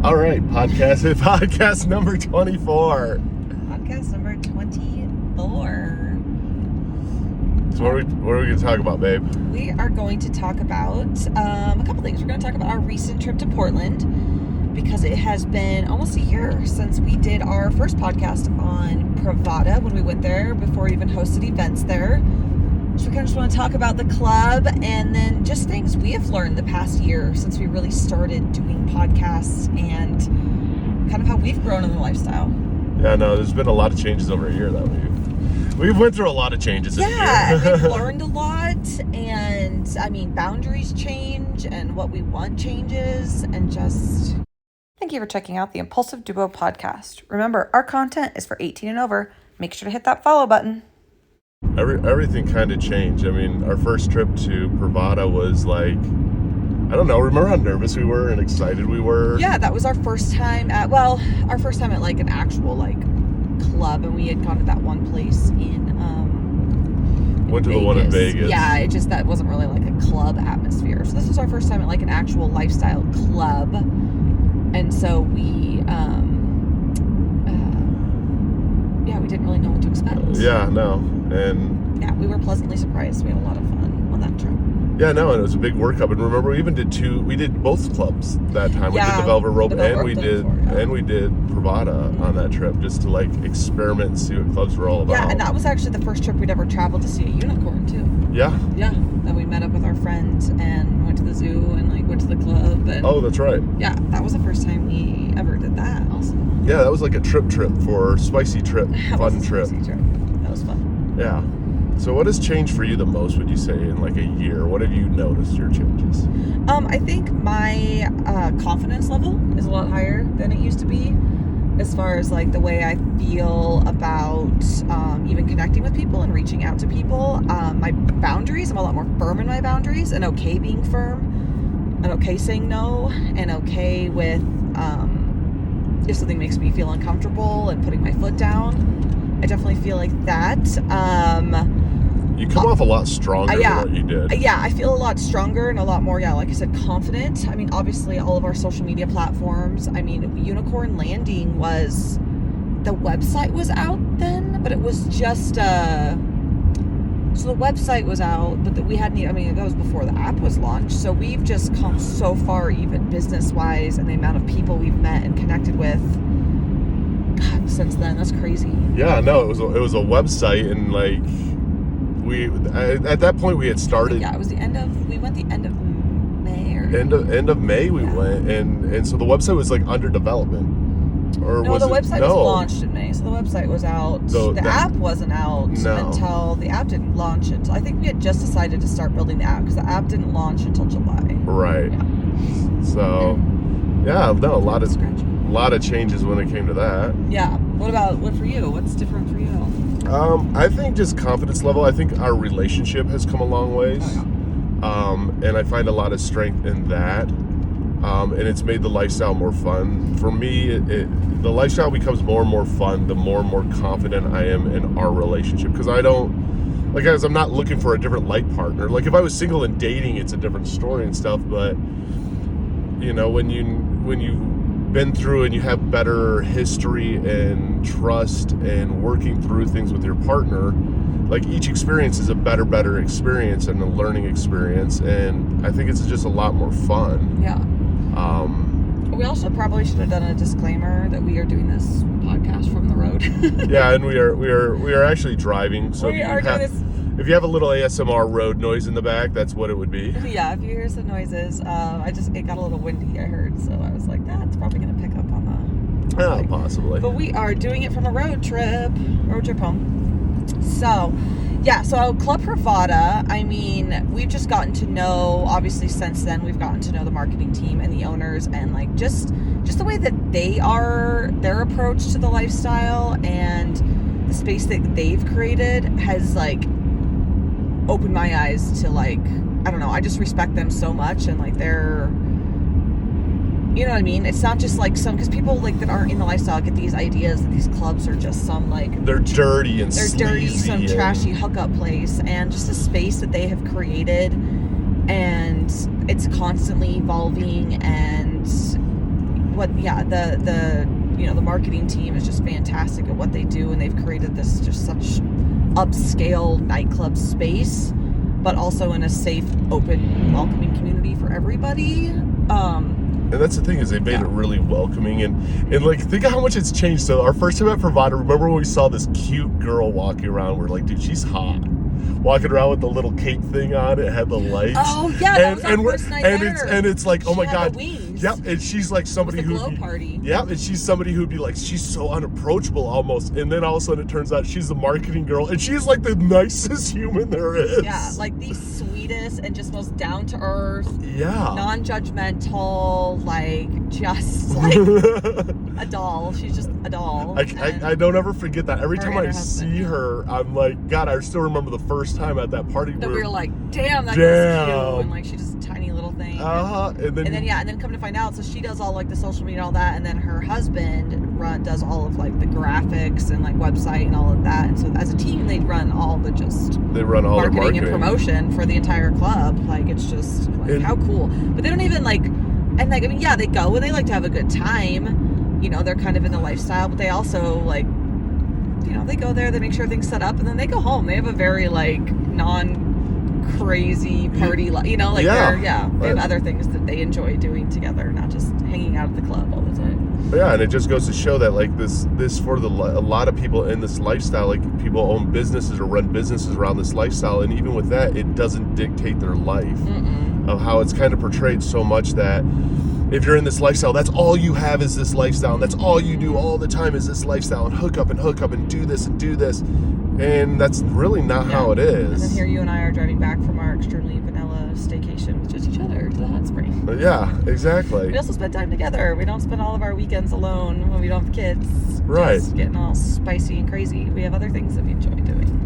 All right, podcast number 24. Podcast number 24. So what are we going to talk about, babe? We are going to talk about a couple things. We're going to talk about our recent trip to Portland because it has been almost a year since we did our first podcast on Privata when we went there before we even hosted events there. So we kind of just want to talk about the club and then just things we have learned the past year since we really started doing podcasts and kind of how we've grown in the lifestyle. Yeah, no, there's been a lot of changes over a year that we've went through a lot of changes in a year. Yeah, we've learned a lot, and I mean, boundaries change and what we want changes, and just... Thank you for checking out the Impulsive Duo podcast. Remember, our content is for 18 and over. Make sure to hit that follow button. Everything kind of changed. I mean, our first trip to Privata was like, I don't know, remember how nervous we were and excited we were? Yeah, that was our first time at like an actual like club, and we had gone to that one place in Went to Vegas. The one in Vegas. Yeah, that wasn't really like a club atmosphere. So this was our first time at like an actual lifestyle club. And so we we didn't really know what to expect. Yeah, no. And yeah, we were pleasantly surprised. We had a lot of fun on that trip. yeah, no, and it was a big workup. And remember, we even did both clubs that time. Yeah, we did the Velvet Rope and we did before. Privata on that trip, just to like experiment and see what clubs were all about. Yeah, and that was actually the first trip we'd ever traveled to see a unicorn too. Yeah. Yeah, then we met up with our friends and went to the zoo and like went to the club. And Oh, that's right. yeah, that was the first time we ever did that. Also. Yeah, that was like a trip for spicy trip, fun trip. Spicy trip. That was fun. Yeah. So what has changed for you the most, would you say, in like a year? What have you noticed your changes? I think my confidence level is a lot higher than it used to be, as far as like the way I feel about even connecting with people and reaching out to people. My boundaries, I'm a lot more firm in my boundaries and okay being firm and okay saying no and okay with if something makes me feel uncomfortable and putting my foot down. I definitely feel like that. You come off a lot stronger than what you did. Yeah, I feel a lot stronger and a lot more, like I said, confident. I mean, obviously, all of our social media platforms. I mean, Unicorn Landing the website was out then, but it was just, so the website was out, but that was before the app was launched. So we've just come so far, even business-wise, and the amount of people we've met and connected with. God, since then, that's crazy. Yeah, no, it was a website, and like at that point we had started. Yeah, it was we went the end of May or end of May we went, and so the website was like under development. Or no, was the website was launched in May, so the website was out. So the app wasn't out until the app didn't launch until I think we had just decided to start building the app because the app didn't launch until July. Right. Yeah. So, yeah, no, a lot of changes when it came to that. Yeah. What for you? What's different for you? I think just confidence level. I think our relationship has come a long ways. Oh, yeah. And I find a lot of strength in that. And it's made the lifestyle more fun. For me, the lifestyle becomes more and more fun the more and more confident I am in our relationship. Because I'm not looking for a different life partner. Like if I was single and dating, it's a different story and stuff. But you know, when you've been through and you have better history and trust and working through things with your partner, like each experience is a better experience and a learning experience. And I think it's just a lot more fun. Yeah. We also probably should have done a disclaimer that we are doing this podcast from the road. Yeah, and we are actually driving. So we are doing this. If you have a little ASMR road noise in the back, that's what it would be. Yeah, if you hear some noises, it got a little windy, I heard, so I was like, it's probably going to pick up on the... Yeah, possibly. But we are doing it from a road trip home. So, yeah, so Club Privata, I mean, we've just gotten to know, obviously since then, we've gotten to know the marketing team and the owners and like just the way that their approach to the lifestyle and the space that they've created has like opened my eyes to like, I don't know, I just respect them so much and like they're, you know what I mean? It's not just like because people like that aren't in the lifestyle get these ideas that these clubs are just some like... They're dirty and sleazy. Some trashy hookup place, and just a space that they have created, and it's constantly evolving, and the marketing team is just fantastic at what they do, and they've created this just such upscale nightclub space, but also in a safe, open, welcoming community for everybody. And that's the thing, is they made it really welcoming, and like, think of how much it's changed. So our first time at Privata, remember when we saw this cute girl walking around? We're like, dude, she's hot. Walking around with the little cape thing on, it had the lights. Oh yeah, that was our first night there. And it's like, oh my She had god, the wings. Yep. And she's like somebody who glow party. Yep. And she's somebody who'd be like, she's so unapproachable almost. And then all of a sudden it turns out she's the marketing girl, and she's like the nicest human there is. Yeah, like the sweetest and just most down to earth. Yeah. Non-judgmental, like just like a doll. She's just a doll. I don't ever forget that. Every time I see husband. her, I'm like, God, I still remember the first time at that party. That we were like, damn, that girl's cute. And like, she's just a tiny little thing. And then come to find out, so she does all like the social media and all that, and then her husband does all of like the graphics and like website and all of that. And so as a team, they run all the marketing and promotion for the entire club. Like, it's just like, how cool. But they don't even like, and like, I mean, yeah, they go and they like to have a good time. You know, they're kind of in the lifestyle, but they also like, you know, they go there, they make sure everything's set up, and then they go home. They have a very like non-crazy party, you know, like they have other things that they enjoy doing together, not just hanging out at the club all the time. Yeah, and it just goes to show that like this for a lot of people in this lifestyle, like people own businesses or run businesses around this lifestyle, and even with that, it doesn't dictate their life. Of how it's kind of portrayed so much that if you're in this lifestyle, that's all you have is this lifestyle, and that's all you do all the time is this lifestyle, and hook up and do this and do this, and that's really not how it is. And then here you and I are driving back from our extremely vanilla staycation with just each other to the hot spring. Yeah, exactly. We also spend time together. We don't spend all of our weekends alone when we don't have kids. Right. Just getting all spicy and crazy. We have other things that we enjoy doing.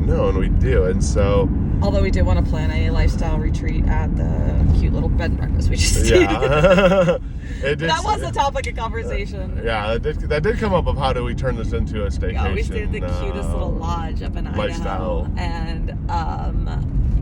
No, and we do, and so... Although we did want to plan a lifestyle retreat at the cute little bed and breakfast we just did. Yeah. That was the topic of conversation. Yeah, that did come up of how do we turn this into a staycation. Yeah, we stayed at the cutest little lodge up in Idaho. Lifestyle. And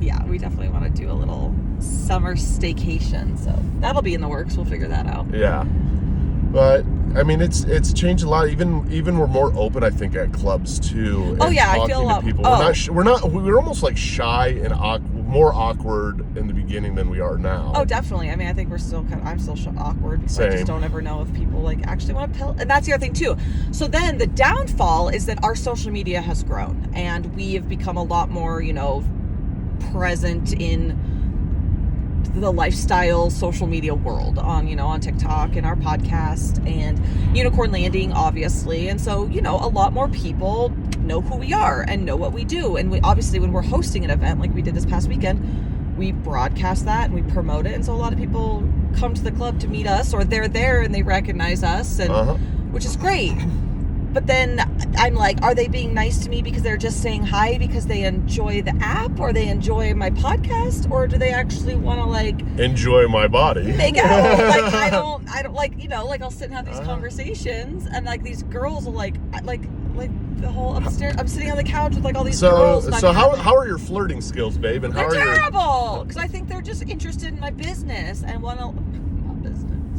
yeah, we definitely want to do a little summer staycation. So that'll be in the works. We'll figure that out. Yeah. But I mean, it's changed a lot. Even we're more open, I think, at clubs too. Oh yeah, I feel a lot. People. We're almost like shy and more awkward in the beginning than we are now. Oh, definitely. I mean, I think I'm still awkward. Same. I just don't ever know if people like actually want to tell. And that's the other thing too. So then the downfall is that our social media has grown, and we have become a lot more, you know, present in the lifestyle social media world on TikTok and our podcast and Unicorn Landing, obviously. And so, you know, a lot more people know who we are and know what we do. And we obviously, when we're hosting an event like we did this past weekend, we broadcast that and we promote it. And so a lot of people come to the club to meet us, or they're there and they recognize us, and which is great. But then I'm like, are they being nice to me because they're just saying hi because they enjoy the app, or they enjoy my podcast, or do they actually want to like enjoy my body? Make out. Like I don't like, you know, like I'll sit and have these conversations, and like these girls will like the whole upstairs. I'm sitting on the couch with like all these girls. So how are your flirting skills, babe? And how they're are terrible, because I think they're just interested in my business and want to.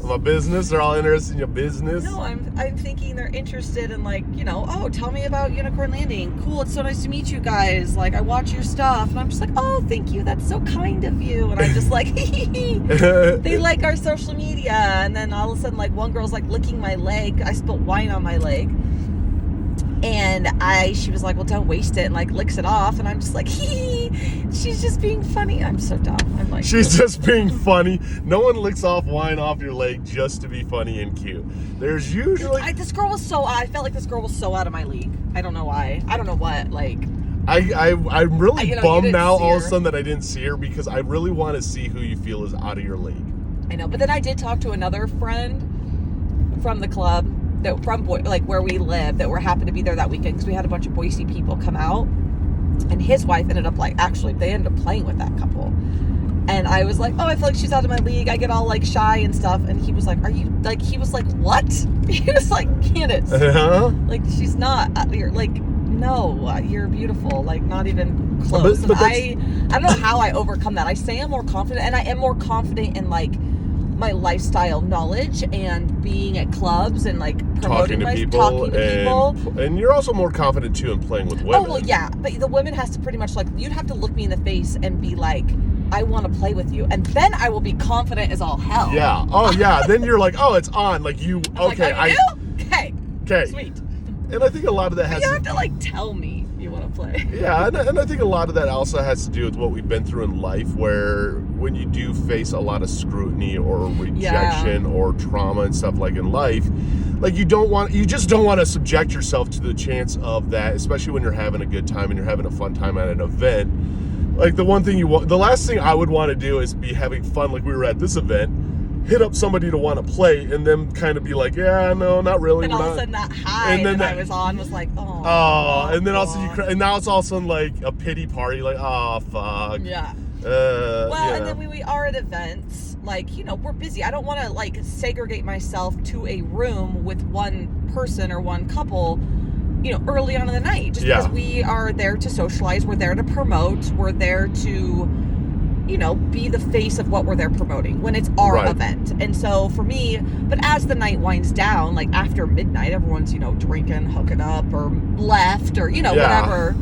My business? They're all interested in your business? No, I'm thinking they're interested in, like, you know, oh, tell me about Unicorn Landing. Cool, it's so nice to meet you guys. Like, I watch your stuff. And I'm just like, oh, thank you. That's so kind of you. And I'm just like, they like our social media. And then all of a sudden, like, one girl's, like, licking my leg. I spilled wine on my leg. And she was like, well, don't waste it, and like licks it off. And I'm just like, she's just being funny. I'm so dumb. I'm like, she's just being funny. No one licks off wine off your leg just to be funny and cute. There's usually I felt like this girl was so out of my league. I don't know why. I don't know what, like. I'm really bummed now all of a sudden that I didn't see her, because I really want to see who you feel is out of your league. I know, but then I did talk to another friend from the club, that from where we live, that were happened to be there that weekend, because we had a bunch of Boise people come out, and his wife ended up they ended up playing with that couple. And I was like, oh, I feel like she's out of my league. I get all like shy and stuff. And he was like, are you like? He was like, what? He was like, Candice, like she's not. You're like, no, you're beautiful. Like not even close. But I don't know how I overcome that. I say I'm more confident, and I am more confident in like my lifestyle knowledge and being at clubs and like talking to people. And you're also more confident too in playing with women. Oh, well, yeah. But the women has to pretty much like, you'd have to look me in the face and be like, I want to play with you. And then I will be confident as all hell. Yeah. Oh, yeah. Then you're like, oh, it's on. Like you, okay. Like, okay. Sweet. And I think a lot of that has you have to like tell me you want to play. Yeah, and I think a lot of that also has to do with what we've been through in life, where when you do face a lot of scrutiny or rejection or trauma and stuff like in life, like you just don't want to subject yourself to the chance of that, especially when you're having a good time and you're having a fun time at an event. Like the last thing I would want to do is be having fun like we were at this event, hit up somebody to want to play, and then kind of be like, yeah, no, not really. And all of a sudden that high that I was on was like, and then also and now it's all of a sudden like a pity party, like, oh, fuck. Yeah. And then we are at events, like, we're busy. I don't want to like segregate myself to a room with one person or one couple, early on in the night, just because we are there to socialize, we're there to promote, we're there to be the face of what we're there promoting when it's our event. And so for me, but as the night winds down, like after midnight, everyone's, drinking, hooking up, or left, or, whatever.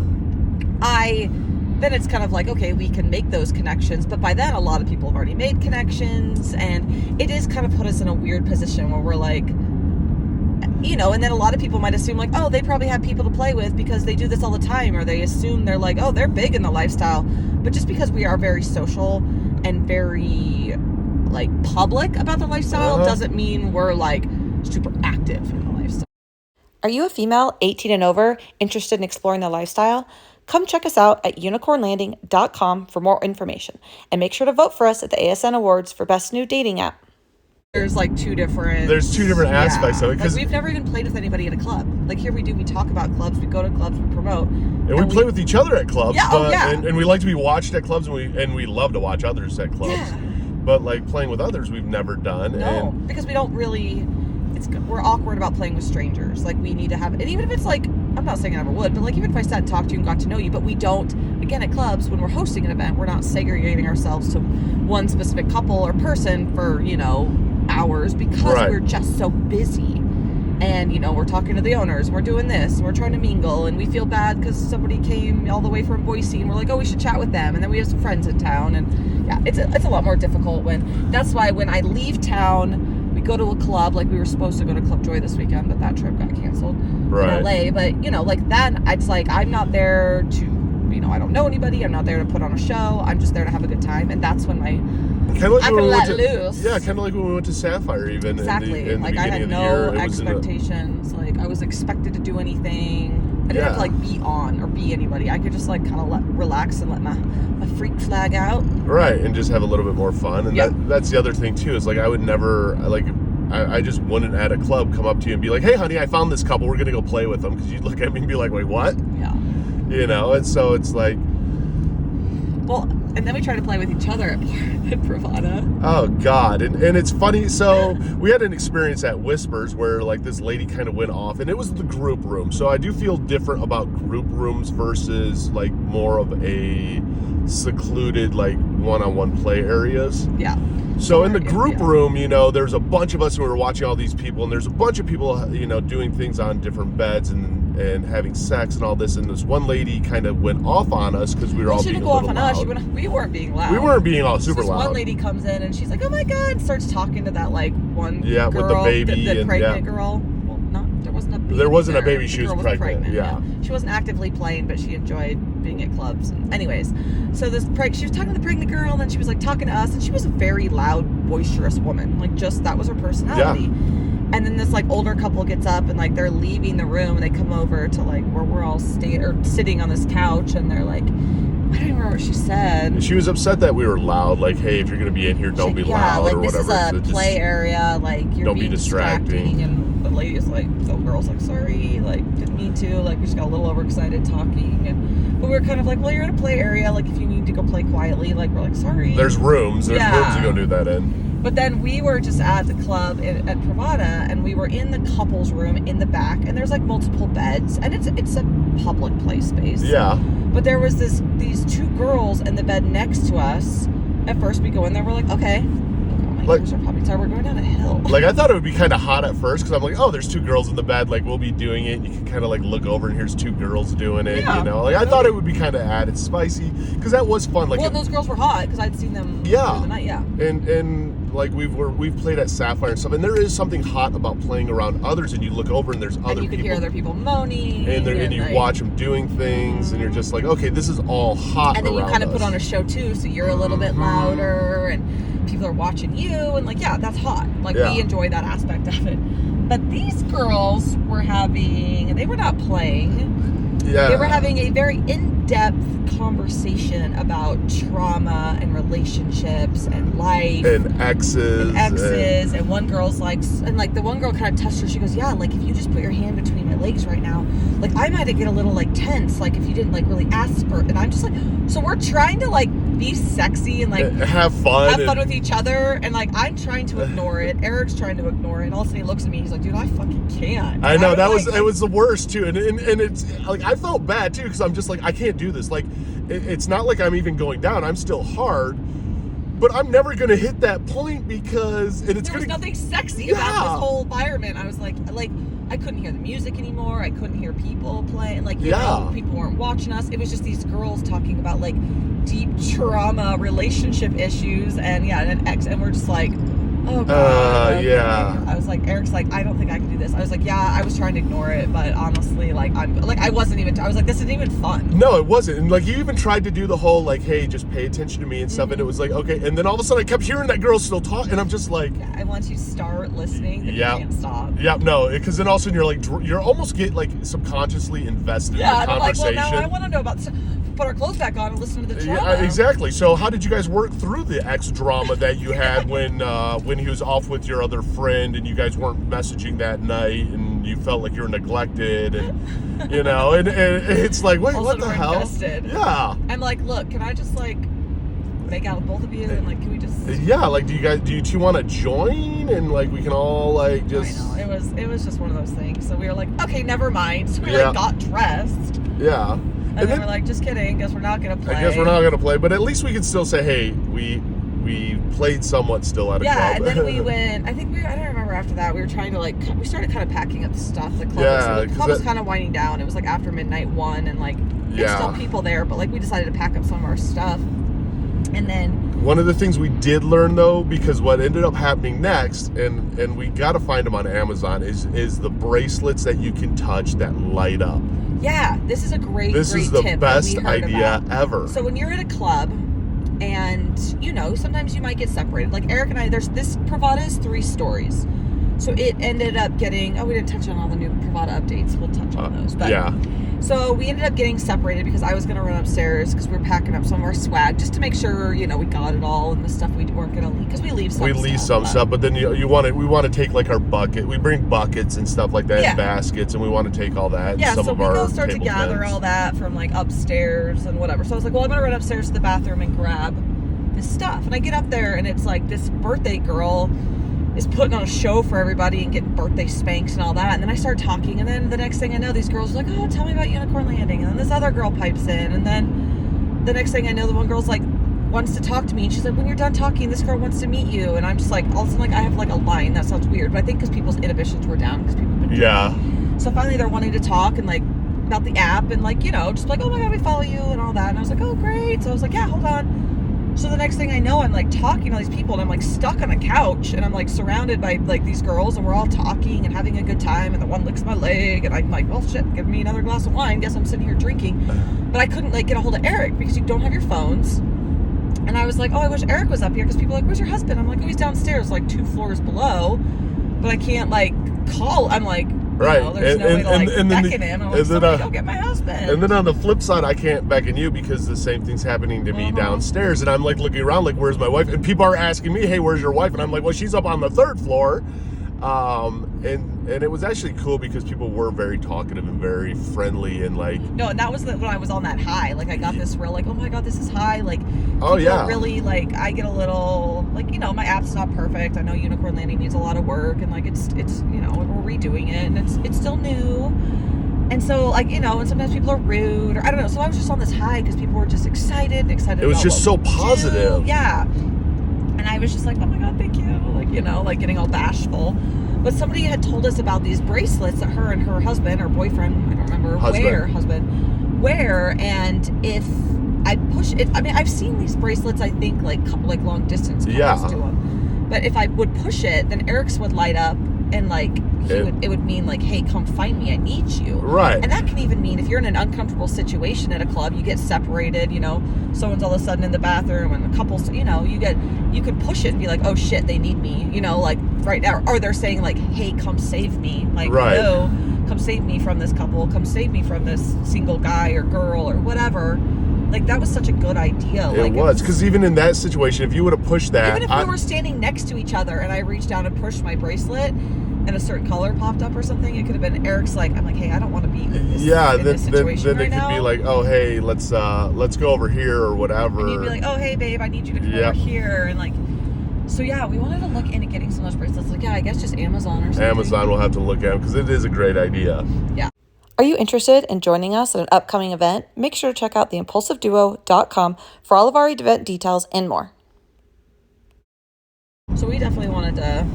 Then it's kind of like, okay, we can make those connections. But by then, a lot of people have already made connections. And it is kind of put us in a weird position where we're like, and then a lot of people might assume like, oh, they probably have people to play with because they do this all the time. Or they assume they're like, oh, they're big in the lifestyle. But just because we are very social and very like public about the lifestyle doesn't mean we're like super active in the lifestyle. Are you a female 18 and over interested in exploring the lifestyle? Come check us out at unicornlanding.com for more information. And make sure to vote for us at the ASN Awards for Best New Dating App. There's two different aspects of it. Because we've never even played with anybody at a club. Like here we do, we talk about clubs, we go to clubs, we promote. And we play with each other at clubs. And we like to be watched at clubs, and we love to watch others at clubs. Yeah. But like playing with others, we've never done. No, because we don't really, we're awkward about playing with strangers. Like we need to have, and even if it's like, I'm not saying I never would, but like even if I sat and talked to you and got to know you, but we don't, again at clubs, when we're hosting an event, we're not segregating ourselves to one specific couple or person for, hours because we're just so busy. And, we're talking to the owners, and we're doing this, and we're trying to mingle, and we feel bad because somebody came all the way from Boise, and we're like, oh, we should chat with them. And then we have some friends in town, and yeah, it's a lot more difficult that's why when I leave town, we go to a club, like we were supposed to go to Club Joy this weekend, but that trip got canceled in LA. But, like then it's like, I'm not there to, I don't know anybody. I'm not there to put on a show. I'm just there to have a good time. And that's when I can let loose. Yeah, kind of like when we went to Sapphire even. Exactly. In the like I had no expectations. Like I was expected to do anything. I didn't have to like be on or be anybody. I could just like kind of relax and let my freak flag out. Right. And just have a little bit more fun. And that's the other thing too, is like I would never I just wouldn't at a club come up to you and be like, hey honey, I found this couple, we're going to go play with them. Because you'd look at me and be like, wait, what? Yeah. And so it's like... Well, and then we try to play with each other at Privata. Oh, God. And it's funny. So we had an experience at Whispers where, like, this lady kind of went off. And it was the group room. So I do feel different about group rooms versus, like, more of a secluded, like, one-on-one play areas. Yeah. So in the group room, there's a bunch of us who were watching all these people. And there's a bunch of people, doing things on different beds and having sex and all this, and this one lady kind of went off on us because we were all being a little loud. She didn't go off on us. We weren't being loud. We weren't being all super loud. One lady comes in and she's like, "Oh my God!" starts talking to that like one girl, with the baby, the pregnant girl. Well, there wasn't a baby. There wasn't a baby. She was pregnant. Yeah. She wasn't actively playing, but she enjoyed being at clubs. And anyways, so she was talking to the pregnant girl, and then she was like talking to us, and she was a very loud, boisterous woman. Like that was her personality. Yeah. And then this like older couple gets up and like they're leaving the room and they come over to like where we're all sitting on this couch, and they're like, I don't even remember what she said. And she was upset that we were loud. Like, hey, if you're gonna be in here, don't be loud like, or whatever. This is a play area. Like you're don't being be distracting. And the lady's like, the girl's like, sorry, like didn't mean to. Like we just got a little overexcited talking, but we were kind of like, well, you're in a play area. Like if you need to go play quietly, like we're like, sorry. There's rooms. There's rooms to go do that in. But then we were just at the club at Privata, and we were in the couples room in the back, and there's like multiple beds, and it's a public play space. Yeah. But there was these two girls in the bed next to us. At first we go in there, we're like, okay. Like- girls are probably tired. We're going down a hill. Like, I thought it would be kind of hot at first because I'm like, oh, there's 2 girls in the bed. Like, we'll be doing it. And you can kind of like look over and here's 2 girls doing it. Yeah. You know, like I thought it would be kind of added spicy because that was fun. Like, Well, those girls were hot because I'd seen them Yeah. through the night. Yeah. and like we've played at Sapphire and stuff, and there is something hot about playing around others, and you look over and there's other And you could people. hear other people moaning. And you like, watch them doing things, and you're just like, okay, this is all hot. And then you around kind of us. put on a show too, so you're a little bit louder, and people are watching you, and like, yeah, that's hot. Like, Yeah. we enjoy that aspect of it. But these girls were they were not playing. Yeah. They were having a very in-depth conversation about trauma and relationships and life. and exes. And one girl's like, the one girl kind of touched her. She goes, yeah, like if you just put your hand between my legs right now, like I might get a little like tense, like if you didn't like really ask for it. And I'm just like, so we're trying to like be sexy and like have fun with each other, and like I'm trying to ignore it. Eric's trying to ignore it, and all of a sudden he looks at me. He's like, dude, I fucking can't. I know, was it was the worst too, and it's like I felt bad too because I'm just like, I can't do this. Like it's not like I'm even going down. I'm still hard, but I'm never gonna hit that point because there was nothing sexy about this whole environment. I was like I couldn't hear the music anymore. I couldn't hear people playing. Like, you know, people weren't watching us. It was just these girls talking about like deep trauma, relationship issues, and an ex, and we're just like, oh god. Okay. I was like, Eric's like, I don't think I can do this. I was like, yeah, I was trying to ignore it, but honestly, like I was like, this isn't even fun. No, it wasn't. And like you even tried to do the whole like, hey, just pay attention to me and stuff, and it was like, okay, and then all of a sudden I kept hearing that girl still talk, and I'm just like, and once you start listening, then you can't stop. Yeah, no, because then all of a sudden you're like, you're almost get like subconsciously invested in the conversation. I'm like, well, now I want to know about this. Put our clothes back on and listen to the drama. Yeah, exactly. So how did you guys work through the ex drama that you had when he was off with your other friend and you guys weren't messaging that night and you felt like you were neglected and you know and it's like, wait, what the hell? Invested. Yeah. I'm like, look, can I just like make out with both of you and like can we just like do you two want to join and like we can all like just I know it was just one of those things. So we were like, okay, never mind. So we like got dressed. Yeah. And then we're like, just kidding, guess we're not gonna play. I guess we're not gonna play, but at least we can still say, hey, we played somewhat still at a club. Yeah, and then we went, I don't remember after that, we were trying to we started kind of packing up stuff. The club was kind of winding down. It was like after midnight 1 and like there's still people there, but like we decided to pack up some of our stuff. And then one of the things we did learn though, because what ended up happening next, and we got to find them on Amazon, is the bracelets that you can touch that light up. Yeah, this is a great This is the best idea ever. So when you're at a club, and you know, sometimes you might get separated. Like Eric and I, this Privata is 3 stories. So it ended up getting, we didn't touch on all the new Privata updates. We'll touch on those. But yeah. So we ended up getting separated because I was going to run upstairs because we were packing up some of our swag just to make sure, you know, we got it all and the stuff we weren't going to leave. Because we leave some stuff, but then we want to take like our bucket. We bring buckets and stuff like that, and baskets, and we want to take all that. Yeah, some so of we our go start to gather pens. all that from like upstairs and whatever. So I was like, well, I'm going to run upstairs to the bathroom and grab this stuff. And I get up there and it's like this birthday girl is putting on a show for everybody and getting birthday spanks and all that. And then I start talking, and then the next thing I know, these girls are like, oh, tell me about Unicorn Landing. And then this other girl pipes in, and then the next thing I know, the one girl's like, wants to talk to me, and she's like, when you're done talking, this girl wants to meet you. And I'm just like, all of a sudden, like, I have like a line. That sounds weird, but I think because people's inhibitions were down because people have been So finally they're wanting to talk and like about the app and like, you know, just like, oh my god, we follow you and all that. And I was like, oh great. So I was like, yeah, hold on. So the next thing I know, I'm like talking to all these people, and I'm like stuck on a couch, and I'm like surrounded by like these girls, and we're all talking and having a good time, and the one licks my leg, and I'm like, well shit, give me another glass of wine, guess I'm sitting here drinking. But I couldn't like get a hold of Eric because you don't have your phones. And I was like, oh, I wish Eric was up here, because people are like, where's your husband? I'm like, oh, he's downstairs like 2 floors below, but I can't like call. I'm like, right. You know, there's no way to like beckon him. I'm like, somebody go get my husband. And then on the flip side, I can't beckon you because the same thing's happening to me downstairs. And I'm like looking around like, where's my wife? And people are asking me, hey, where's your wife? And I'm like, well, she's up on the 3rd floor. And it was actually cool because people were very talkative and very friendly and like. No, and that was when I was on that high. Like I got this real like, oh my god, this is high. Like, really like I get a little like, you know, my app's not perfect. I know Unicorn Landing needs a lot of work, and like it's you know, we're redoing it, and it's still new. And so like, you know, and sometimes people are rude or I don't know. So I was just on this high because people were just excited. It was just so positive. Yeah. And I was just like, oh my God, thank you. Like, you know, like getting all bashful. But somebody had told us about these bracelets that her and her husband or boyfriend, I don't remember, wear. And if I push it, I mean, I've seen these bracelets, I think, like long distance calls to them. But if I would push it, then Eric's would light up and like, it would mean like, hey, come find me, I need you. Right. And that can even mean if you're in an uncomfortable situation at a club, you get separated, you know, someone's all of a sudden in the bathroom and a couple, you know, you could push it and be like, oh shit, they need me, you know, like right now. Or they're saying like, hey, come save me. Like, no, come save me from this couple, come save me from this single guy or girl or whatever. Like, that was such a good idea. It was, because even in that situation, if you would have pushed that... Even if we were standing next to each other and I reached down and pushed my bracelet and a certain color popped up or something, it could have been Eric's like, I'm like, hey, I don't want to be in this situation then it could be like, oh, hey, let's go over here or whatever. And you'd be like, oh, hey, babe, I need you to come over here. And like, so yeah, we wanted to look into getting some of those bracelets. Like, yeah, I guess just Amazon or something. Amazon will have to look at them because it is a great idea. Yeah. Are you interested in joining us at an upcoming event? Make sure to check out theimpulsiveduo.com for all of our event details and more. So we definitely wanted to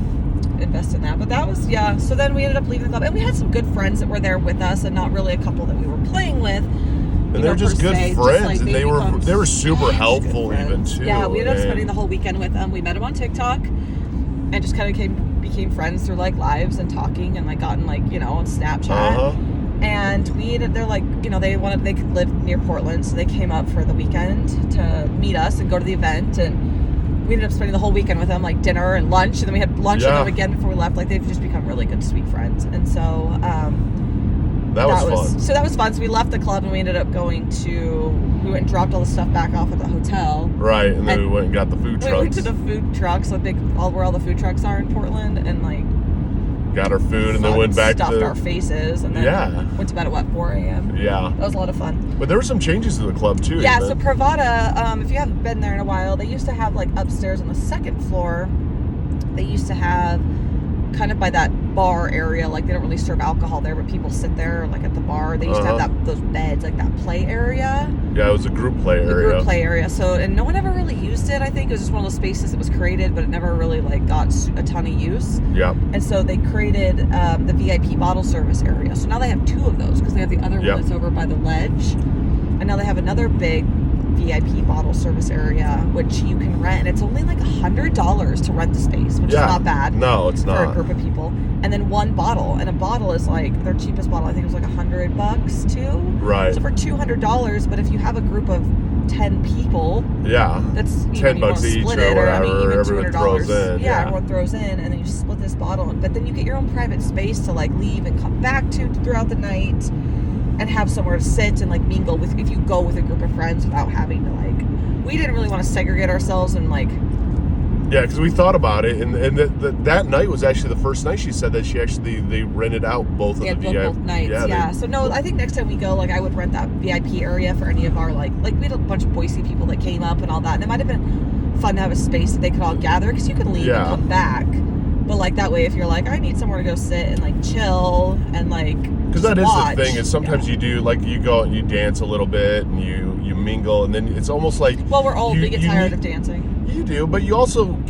invest in that. But that was, yeah. So then we ended up leaving the club. And we had some good friends that were there with us and not really a couple that we were playing with. And they're just good friends. Like and they were super helpful even too. Yeah, we ended up spending the whole weekend with them. We met them on TikTok and just kind of became friends through like lives and talking and like gotten like, you know, on Snapchat. And they're like, you know, they could live near Portland, so they came up for the weekend to meet us and go to the event. And we ended up spending the whole weekend with them, like dinner and lunch. And then we had lunch with them again before we left. Like, they've just become really good, sweet friends. And so that was fun. So that was fun. So we left the club and we ended up we went and dropped all the stuff back off at the hotel. Right, and then we went and got the food trucks. We went to the food trucks, where all the food trucks are in Portland, and like, got our food and then went back stuffed our faces and then went to bed at 4 a.m. Yeah. That was a lot of fun. But there were some changes to the club too. Yeah, so Privata, if you haven't been there in a while, they used to have like upstairs on the second floor, they used to have kind of by that bar area, like they don't really serve alcohol there, but people sit there like at the bar. They used to have those beds, like that play area. Yeah, it was a group play area. So, and no one ever really used it. I think it was just one of those spaces that was created, but it never really like got a ton of use. Yeah. And so they created the VIP bottle service area. So now they have two of those because they have the other one that's over by the ledge, and now they have another big VIP bottle service area, which you can rent, and it's only like $100 to rent the space, which is not bad. No, it's not. For a group of people. And then one bottle, and a bottle is like their cheapest bottle, I think it was like $100 too. Right. So for $200, but if you have a group of 10 people, that's $10 each or whatever, everyone throws in. Yeah, everyone throws in, and then you split this bottle, but then you get your own private space to like leave and come back to throughout the night. And have somewhere to sit and like mingle with if you go with a group of friends without having to like. We didn't really want to segregate ourselves and like. Yeah, because we thought about it, and that night was actually the first night she said that they rented out both of the VIP. Both nights. Yeah. So no, I think next time we go, like I would rent that VIP area for any of our like we had a bunch of Boise people that came up and all that, and it might have been fun to have a space that they could all gather because you could leave and come back. But like that way, if you're like, I need somewhere to go sit and like chill and like. Because that is the thing, is sometimes you do, like, you go and you dance a little bit and you mingle, and then it's almost like... Well, we're old, we get tired of dancing. You do, but you also,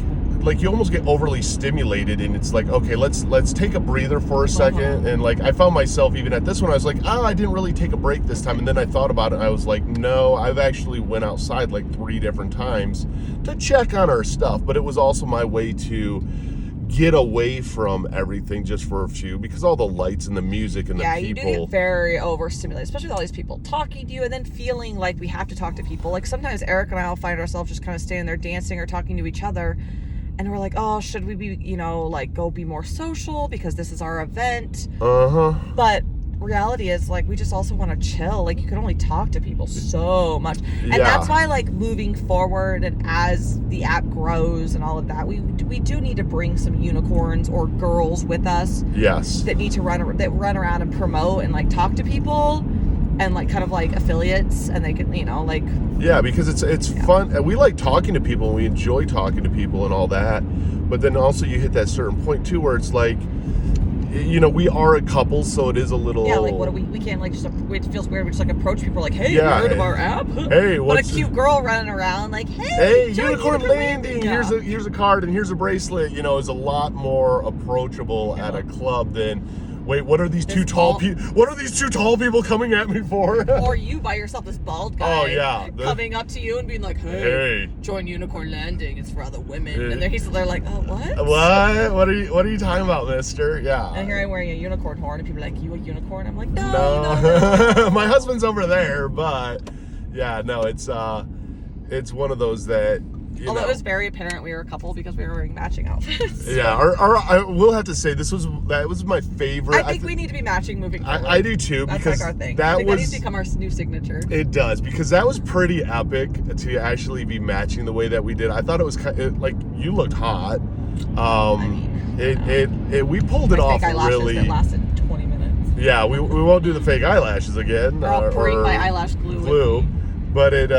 like, you almost get overly stimulated, and it's like, okay, let's take a breather for a second, and, like, I found myself, even at this one, I was like, I didn't really take a break this time, and then I thought about it, and I was like, no, I've actually went outside, like, 3 different times to check on our stuff, but it was also my way to... get away from everything just for a few, because all the lights and the music and the people. Yeah, you do get very overstimulated, especially with all these people talking to you and then feeling like we have to talk to people. Like sometimes Eric and I will find ourselves just kind of standing there dancing or talking to each other, and we're like, oh, should we be, like go be more social because this is our event? But reality is like we just also want to chill. Like you can only talk to people so much, and that's why like moving forward and as the app grows and all of that, we do need to bring some unicorns or girls with us. Yes, that need to run around and promote and like talk to people and like kind of like affiliates, and they can like because it's fun, and we like talking to people and we enjoy talking to people and all that, but then also you hit that certain point too where it's like we are a couple, so it is a little. Yeah, like what do we can't like just it feels weird. We just like approach people like, hey, Yeah, you heard of our app? Hey, but a cute girl running around like, hey, join Unicorn Landing. Yeah. Here's a card and here's a bracelet. Is a lot more approachable at a club than. Wait, what are these two tall people? What are these two tall people coming at me for? Or you by yourself, this bald guy, coming up to you and being like, "Hey, join Unicorn Landing. It's for other women." And they're like, "Oh, what? What are you talking about, Mister?" Yeah. And here I'm wearing a unicorn horn, and people are like, "You a unicorn?" I'm like, "No." My husband's over there, but yeah, no, it's one of those that. Although it was very apparent we were a couple because we were wearing matching outfits. Yeah, I will have to say that was my favorite. I think we need to be matching moving forward. I do too. That's because like our thing. That needs to become our new signature. It does, because that was pretty epic to actually be matching the way that we did. I thought it was like you looked hot. We pulled it off really. That lasted 20 minutes. Yeah, we won't do the fake eyelashes again. Or I'll bring my eyelash glue. But it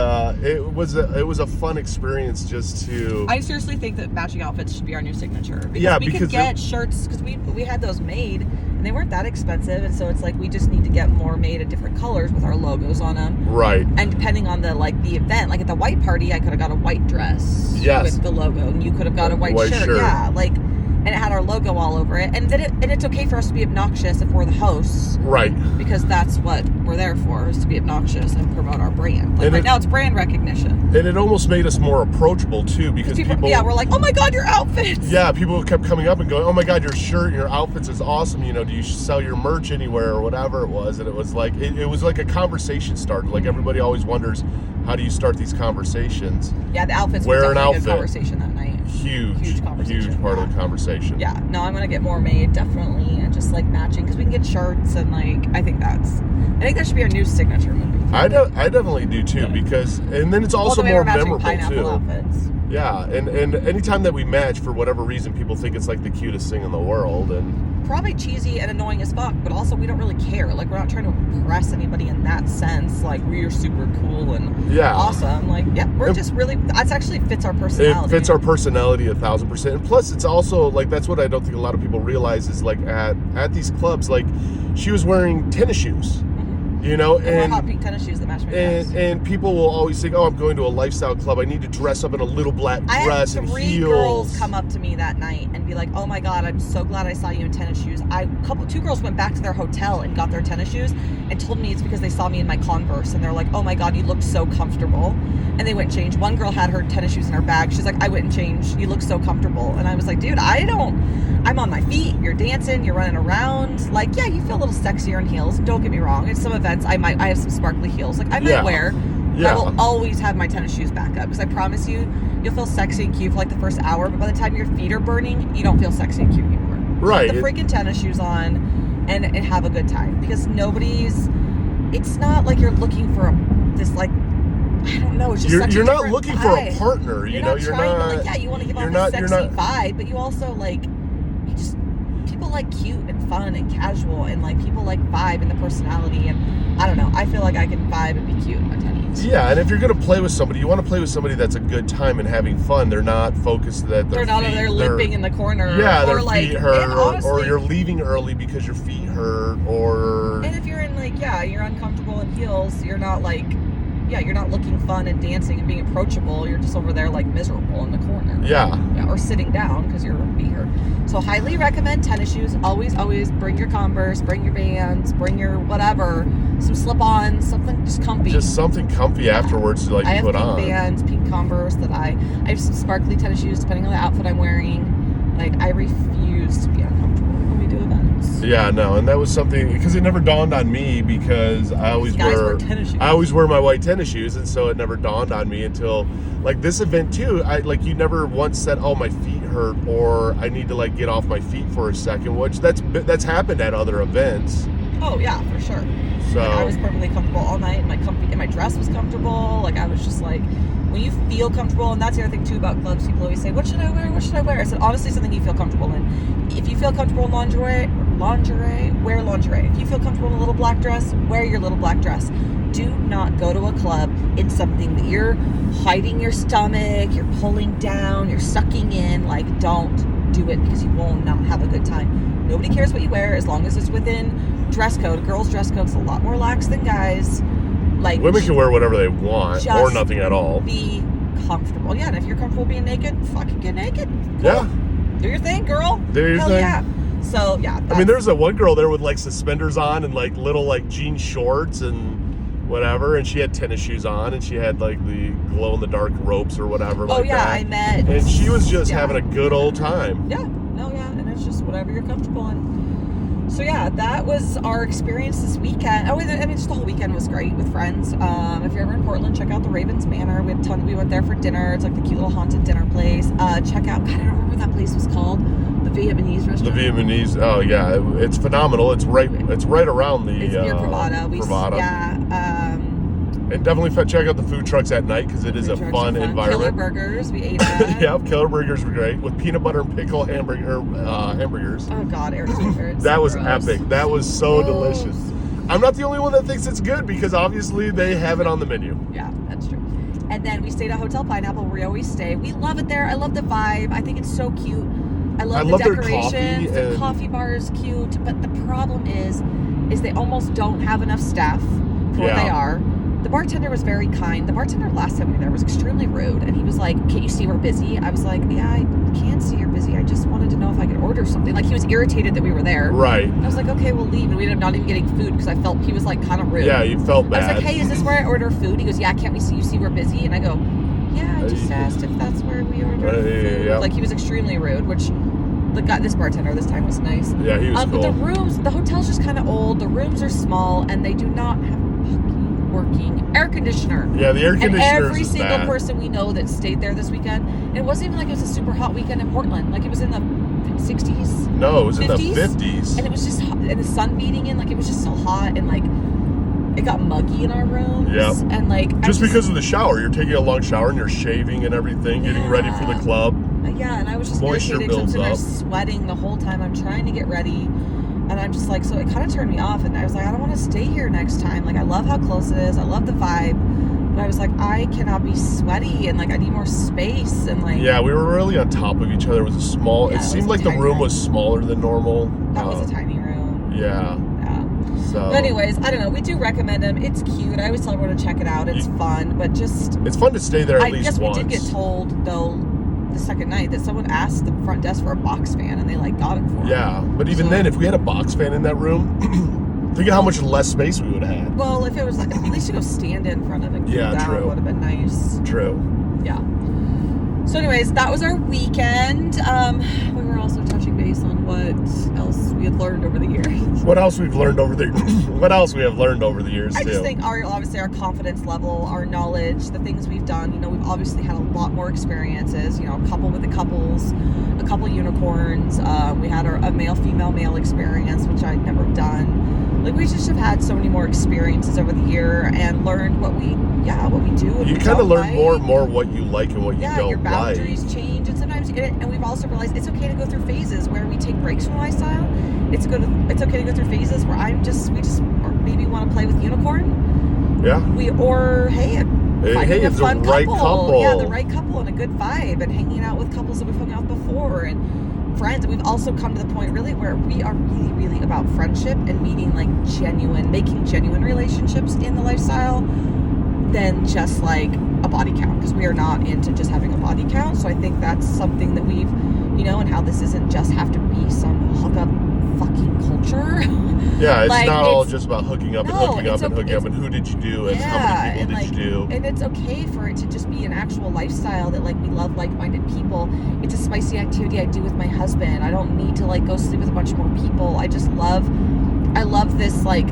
was a fun experience just to. I seriously think that matching outfits should be our new signature. Because we could get shirts because we had those made and they weren't that expensive, and so it's like we just need to get more made in different colors with our logos on them. Right. And depending on the event, like at the white party, I could have got a white dress. Yes. With the logo, and you could have got a white shirt. Yeah, and it had our logo all over it. And it's okay for us to be obnoxious if we're the hosts. Right. Because that's what we're there for, is to be obnoxious and promote our brand. Like now it's brand recognition. And it almost made us more approachable too, because people we're like, oh my God, your outfits. Yeah, people kept coming up and going, oh my God, your shirt and your outfits is awesome. Do you sell your merch anywhere or whatever it was? And it was like it was like a conversation starter. Like everybody always wonders, how do you start these conversations? Yeah, the outfits were definitely a good conversation that night. Huge part of the conversation. Yeah, no, I'm gonna get more made, definitely, and just like matching, because we can get shirts, and I think that should be our new signature movie. I definitely do too, because and then it's also more memorable too. Outfits. Yeah, and anytime that we match, for whatever reason, people think it's like the cutest thing in the world, and probably cheesy and annoying as fuck, but also we don't really care. Like, we're not trying to impress anybody in that sense. Like, we're super cool and awesome. Like, we're just really, that actually fits our personality. It fits our personality 1,000%. And plus, it's also, like, that's what I don't think a lot of people realize is, like, at these clubs, like, she was wearing tennis shoes. And hot pink tennis shoes that match my dress. And people will always think, oh, I'm going to a lifestyle club. I need to dress up in a little black dress and heels. I had 3 girls come up to me that night and be like, oh my God, I'm so glad I saw you in tennis shoes. 2 girls went back to their hotel and got their tennis shoes and told me it's because they saw me in my Converse, and they're like, oh my God, you look so comfortable. And they went and changed. One girl had her tennis shoes in her bag. She's like, I went and changed. You look so comfortable. And I was like, dude, I'm on my feet. You're dancing. You're running around. Like, yeah, you feel a little sexier in heels. Don't get me wrong. At some events, I have some sparkly heels. Like, I might wear. Yeah. I will always have my tennis shoes back up, because I promise you'll feel sexy and cute for like the first hour, but by the time your feet are burning, you don't feel sexy and cute anymore. Right. Put the freaking tennis shoes on and have a good time, because it's not like you're looking for this, like, I don't know. It's just you're not looking for a partner. You want to give off a sexy vibe, but you also people like cute and fun and casual, and like people like vibe and the personality, and I don't know. I feel like I can vibe and be cute in my tennies. Yeah, and if you're gonna play with somebody, you want to play with somebody that's a good time and having fun. They're not focused that they're not over there limping in the corner. Yeah, their feet hurt, or you're leaving early because your feet hurt, or. And if you're in you're uncomfortable in heels, you're not you're not looking fun and dancing and being approachable. You're just over there like miserable in the corner. Yeah. Or sitting down because you're a beer. So highly recommend tennis shoes. Always bring your Converse, bring your Vans, bring your whatever, some slip-ons, something just comfy. Just something comfy afterwards to put on. I have pink Vans, pink Converse that I have some sparkly tennis shoes depending on the outfit I'm wearing. Like, I refuse to be uncomfortable when we do events. Yeah, no, and that was something, because it never dawned on me, because I always wear my white tennis shoes, and so it never dawned on me until like this event too. You never once said, oh, my feet hurt, or I need to get off my feet for a second, which that's happened at other events. Oh yeah, for sure. So I was perfectly comfortable all night, and my dress was comfortable. Like, I was just like, when you feel comfortable, and that's the other thing too about clubs, people always say, what should I wear? I said, honestly, something you feel comfortable in. If you feel comfortable in lingerie, wear lingerie. If you feel comfortable in a little black dress, wear your little black dress. Do not go to a club in something that you're hiding your stomach, you're pulling down, you're sucking in. Like, don't do it, because you will not have a good time. nobody cares what you wear as long as it's within dress code. Girls' dress code's a lot more lax than guys. Like, women can wear whatever they want or nothing at all. Be comfortable. Yeah, and if you're comfortable being naked, fucking get naked. Cool. Yeah. Do your thing, girl. Do your Hell thing. Yeah. So, yeah. I mean, there's that one girl there with like suspenders on and like little like jean shorts and whatever, and she had tennis shoes on, and she had like the glow-in-the-dark ropes or whatever. Oh, like yeah, that. I met. And she was just having a good old time. Yeah. No, yeah, and it's just whatever you're comfortable in. So yeah, that was our experience this weekend. Oh, I mean, just the whole weekend was great with friends. If you're ever in Portland, check out the Ravens Manor. We went there for dinner. It's like the cute little haunted dinner place. Check out, God, I don't remember what that place was called. The Vietnamese restaurant. The Vietnamese, oh yeah, it's phenomenal. It's right around the It's near Privata. Privata. Yeah. And definitely check out the food trucks at night because it is a fun environment. Killer Burgers, we ate at. Yeah, Killer Burgers were great with peanut butter and pickle hamburgers. Oh God, Eric's favorite. That was epic. That was so delicious. I'm not the only one that thinks it's good because obviously they have it on the menu. Yeah, that's true. And then we stayed at Hotel Pineapple where we always stay. We love it there. I love the vibe. I think it's so cute. I love the decorations. The coffee bar is cute. But the problem is they almost don't have enough staff for what they are. The bartender was very kind. The bartender last time we were there was extremely rude. And he was like, "Can't you see we're busy?" I was like, "Yeah, I can see you're busy. I just wanted to know if I could order something." Like, he was irritated that we were there. Right. I was like, "Okay, we'll leave." And we ended up not even getting food because I felt he was like kind of rude. Yeah, you felt bad. I was like, "Hey, is this where I order food?" He goes, "Yeah, can't we see you see we're busy?" And I go, "Yeah, I just asked if that's where we order food." Yeah. Like, he was extremely rude, which this bartender this time was nice. Yeah, he was cool. But the hotel's just kind of old. The rooms are small, and they do not have working air conditioner. Yeah, the air conditioner. And every single person we know that stayed there this weekend, and it wasn't even like it was a super hot weekend in Portland. Like, it was in the 60s. No, it was 50s, in the 50s. And it was just hot, and the sun beating in. Like, it was just so hot, and like it got muggy in our rooms. Yeah. And like just because of the shower, you're taking a long shower and you're shaving and everything, getting ready for the club. Yeah, and I was just moisture irritated builds because I'm up. sweating the whole time. I'm trying to get ready. And I'm just like, so it kind of turned me off. And I was like, I don't want to stay here next time. Like, I love how close it is. I love the vibe. But I was like, I cannot be sweaty. And like, I need more space. And like, yeah, we were really on top of each other. It was a small, it seemed like the room was smaller than normal. That was a tiny room. Yeah. Yeah. So. But anyways, I don't know. We do recommend them. It's cute. I always tell everyone to check it out. It's fun. But just. It's fun to stay there at least once. I guess we did get told, though, the second night that someone asked the front desk for a box fan and they like got it for them. Yeah, but even then, if we had a box fan in that room, think of how much less space we would have had. Well, if it was like, at least you go stand in front of it and cool down, true. would have been nice. True. Yeah. So anyways, that was our weekend. We were also touching base on what else we had learned over the years. What else we've learned over the what else we have learned over the years I too. just think obviously our confidence level, our knowledge, the things we've done, you know, we've obviously had a lot more experiences, you know, a couple with the couples, a couple unicorns, we had a male experience, which I'd never done. Like, we just have had so many more experiences over the year and learned what we do. And you kind of learn more and more what you like and what you don't like. Your boundaries change, and sometimes, and we've also realized it's okay to go through phases where we take breaks from lifestyle. It's okay to go through phases where we just or maybe want to play with unicorn. Yeah. Finding a fun right couple. Yeah, the right couple and a good vibe, and hanging out with couples that we've hung out with before, and friends. And we've also come to the point really where we are really, really about friendship and making genuine relationships in the lifestyle than just like a body count, because we are not into just having a body count. So I think that's something that we've, you know, and how this isn't just have to be some hookup fucking culture. Yeah, it's like, not all just about hooking up and hooking up and hooking up and who did you do and how many people did you do. And it's okay for it to just be an actual lifestyle that like we love like-minded people. It's a spicy activity I do with my husband. I don't need to like go sleep with a bunch more people. I love this like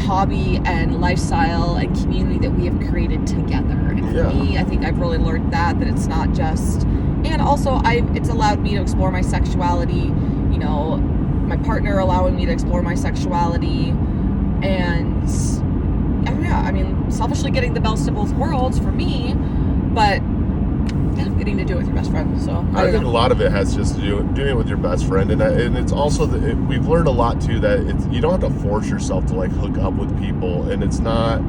hobby and lifestyle and community that we have created together. And for me, I think I've really learned that it's not just, and also it's allowed me to explore my sexuality, you know, my partner allowing me to explore my sexuality, and I mean, selfishly getting the best of both worlds for me, but getting to do it with your best friend. So I think a lot of it has just to do doing it with your best friend, and it's also we've learned a lot too that you don't have to force yourself to like hook up with people, and it's not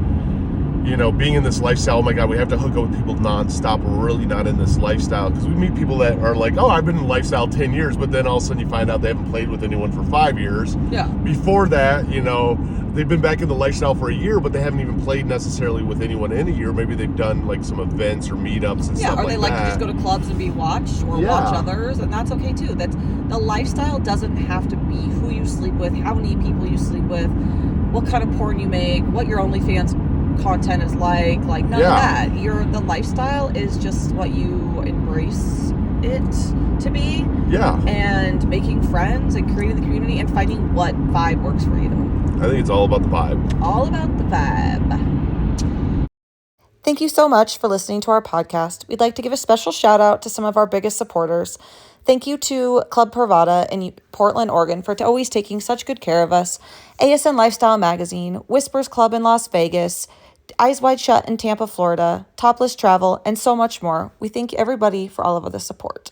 being in this lifestyle, oh my God, we have to hook up with people nonstop. We're really not in this lifestyle, because we meet people that are like, oh, I've been in lifestyle 10 years, but then all of a sudden you find out they haven't played with anyone for 5 years. Yeah. Before that, they've been back in the lifestyle for a year, but they haven't even played necessarily with anyone in a year. Maybe they've done like some events or meetups and stuff like that. Yeah, or they like to just go to clubs and be watched or watch others, and that's okay too. That's the lifestyle doesn't have to be who you sleep with, how many people you sleep with, what kind of porn you make, what your OnlyFans content is like none of that. The lifestyle is just what you embrace it to be. Yeah. And making friends and creating the community and finding what vibe works for you. I think it's all about the vibe. All about the vibe. Thank you so much for listening to our podcast. We'd like to give a special shout out to some of our biggest supporters. Thank you to Club Privata in Portland, Oregon for always taking such good care of us, ASN Lifestyle Magazine, Whispers Club in Las Vegas, Eyes Wide Shut in Tampa, Florida, Topless Travel, and so much more. We thank everybody for all of the support.